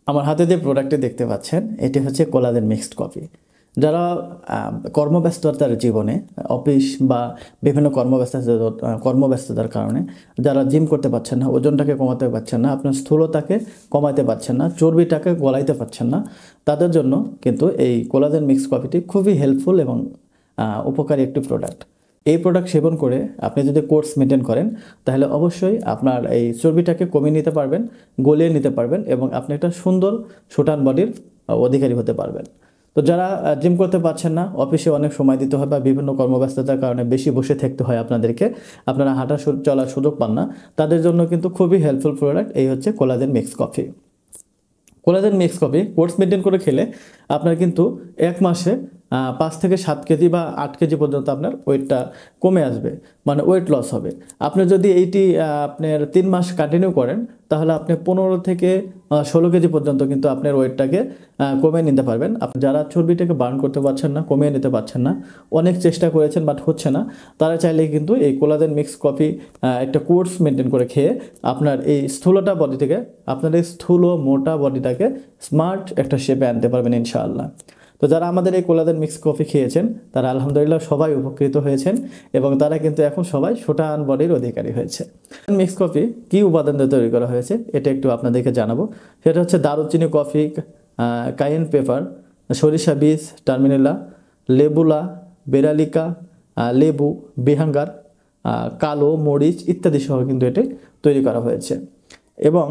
আমার হাতে যে প্রোডাক্টটি দেখতে পাচ্ছেন এটি হচ্ছে কোলাজেন মিক্সড কফি। যারা কর্মব্যস্ততার জীবনে অফিস বা বিভিন্ন কর্মব্যস্ততার কারণে যারা জিম করতে পারছেন না, ওজনটাকে কমাতে পারছেন না, আপনার স্থূলতাকে কমাতে পারছেন না, চর্বিটাকে গলাইতে পারছেন না, তাদের জন্য কিন্তু এই কোলাজেন মিক্সড কফিটি খুবই হেল্পফুল এবং উপকারী একটি প্রোডাক্ট। এই প্রোডাক্ট সেবন করে আপনি যদি কোর্স মেনটেন করেন তাহলে অবশ্যই আপনার এই চর্বিটাকে কমিয়ে নিতে পারবেন, গলিয়ে নিতে পারবেন এবং আপনি একটা সুন্দর সুঠাম বডির অধিকারী হতে পারবেন। তো যারা জিম করতে পারছেন না, অফিসে অনেক সময় দিতে হয় বা বিভিন্ন কর্মব্যস্ততার কারণে বেশি বসে থাকতে হয় আপনাদেরকে, আপনারা হাঁটা চলার সুযোগ পান না, তাদের জন্য কিন্তু খুবই হেল্পফুল প্রোডাক্ট এই হচ্ছে collagen mix coffee. Collagen mix coffee course maintain করে খেলে আপনার কিন্তু 1 মাসে 5 থেকে 7 কেজি বা 8 কেজি পর্যন্ত আপনার ওয়েটটা কমে আসবে, মানে ওয়েট লস হবে। আপনি যদি এইটি আপনার 3 মাস কন্টিনিউ করেন তাহলে আপনি 15 থেকে 16 কেজি পর্যন্ত কিন্তু আপনার ওয়েটটাকে কমিয়ে নিতে পারবেন। আপনি যারা চর্বিটাকে বার্ন করতে পারছেন না, কমিয়ে নিতে পারছেন না, অনেক চেষ্টা করেছেন বাট হচ্ছে না, তারা চাইলে কিন্তু এই কোলাজেন মিক্স কফি একটা কোর্স মেনটেন করে খেয়ে আপনার এই স্থূলতা বডি থেকে আপনার এই স্থূল মোটা বডিটাকে স্মার্ট একটা শেপে আনতে পারবেন ইনশাআল্লাহ। তো যারা আমাদের এই কোলাজেন মিক্স কফি খেয়েছেন তারা আলহামদুলিল্লাহ সবাই উপকৃত হয়েছেন এবং তারা কিন্তু এখন সবাই সুঠাম বডির অধিকারী হয়েছে। মিক্স কফি কী উপাদান দিয়ে তৈরি করা হয়েছে এটা একটু আপনাদেরকে জানাবো। সেটা হচ্ছে দারুচিনি কফি, কায়েন পেপার, সরিষা বীজ, টার্মিনেলা, লেবুলা, বেরালিকা, লেবু, বিহাঙ্গার, কালো মরিচ ইত্যাদি সহ কিন্তু এটি তৈরি করা হয়েছে। এবং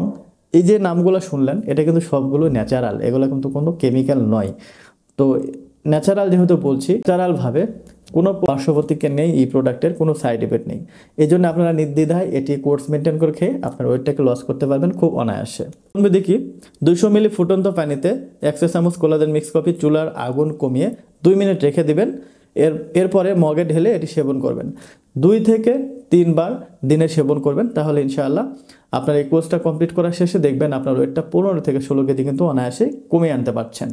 এই যে নামগুলো শুনলেন এটা কিন্তু সবগুলো ন্যাচারাল, এগুলো কিন্তু কোনো কেমিক্যাল নয়। তো ন্যাচারাল যেহেতু বলছি, ন্যাচারালভাবে কোনো পার্শ্বপ্রতিক্রিয়া নেই, এই প্রোডাক্টের কোনো সাইড এফেক্ট নেই। এই জন্য আপনারা নির্দ্বিধায় এটি কোর্স মেনটেন করে খেয়ে আপনার ওয়েটটাকে লস করতে পারবেন খুব অনায়াসে। দেখি 200 মিলি ফুটন্ত পানিতে 100 চামচ কোলাজেন মিক্স কফি চুলার আগুন কমিয়ে 2 মিনিট রেখে দিবেন। এরপরে মগে ঢেলে এটি সেবন করবেন। 2 থেকে 3 বার দিনে সেবন করবেন, তাহলে ইনশাআল্লাহ আপনার এই কোর্সটা কমপ্লিট করার শেষে দেখবেন আপনার ওয়েটটা 15 থেকে 16 কেজি কিন্তু অনায়াসে কমিয়ে আনতে পারছেন।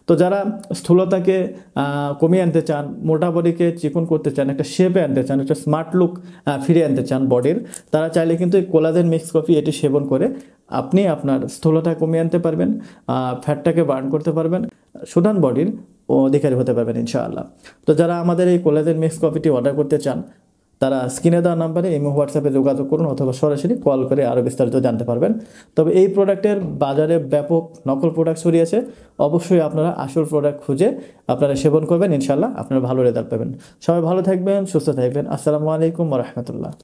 তো যারা স্থূলতাকে কমিয়ে আনতে চান, মোটা বডিকে চিকন করতে চান, একটা শেপে আনতে চান, একটা স্মার্ট লুক ফিরিয়ে আনতে চান বডির, তারা চাইলে কিন্তু এই কোলাজেন মিক্স কফি এটি সেবন করে আপনি আপনার স্থূলতা কমিয়ে আনতে পারবেন, ফ্যাটটাকে বার্ন করতে পারবেন, সুঠাম বডির অধিকারী হতে পারবেন ইনশাআল্লাহ। তো যারা আমাদের এই কোলাজেন মিক্স কফিটি অর্ডার করতে চান তারা স্ক্রিনে দেওয়া নাম্বারে ইমো হোয়াটসঅ্যাপে যোগাযোগ করুন অথবা সরাসরি কল করে আরও বিস্তারিত জানতে পারবেন। তবে এই প্রোডাক্টের বাজারে ব্যাপক নকল প্রোডাক্ট ছড়িয়েছে, অবশ্যই আপনারা আসল প্রোডাক্ট খুঁজে আপনারা সেবন করবেন, ইনশাআল্লাহ আপনারা ভালো রেজাল্ট পাবেন। সবাই ভালো থাকবেন, সুস্থ থাকবেন। আসসালামু আলাইকুম ওয়া রাহমাতুল্লাহ।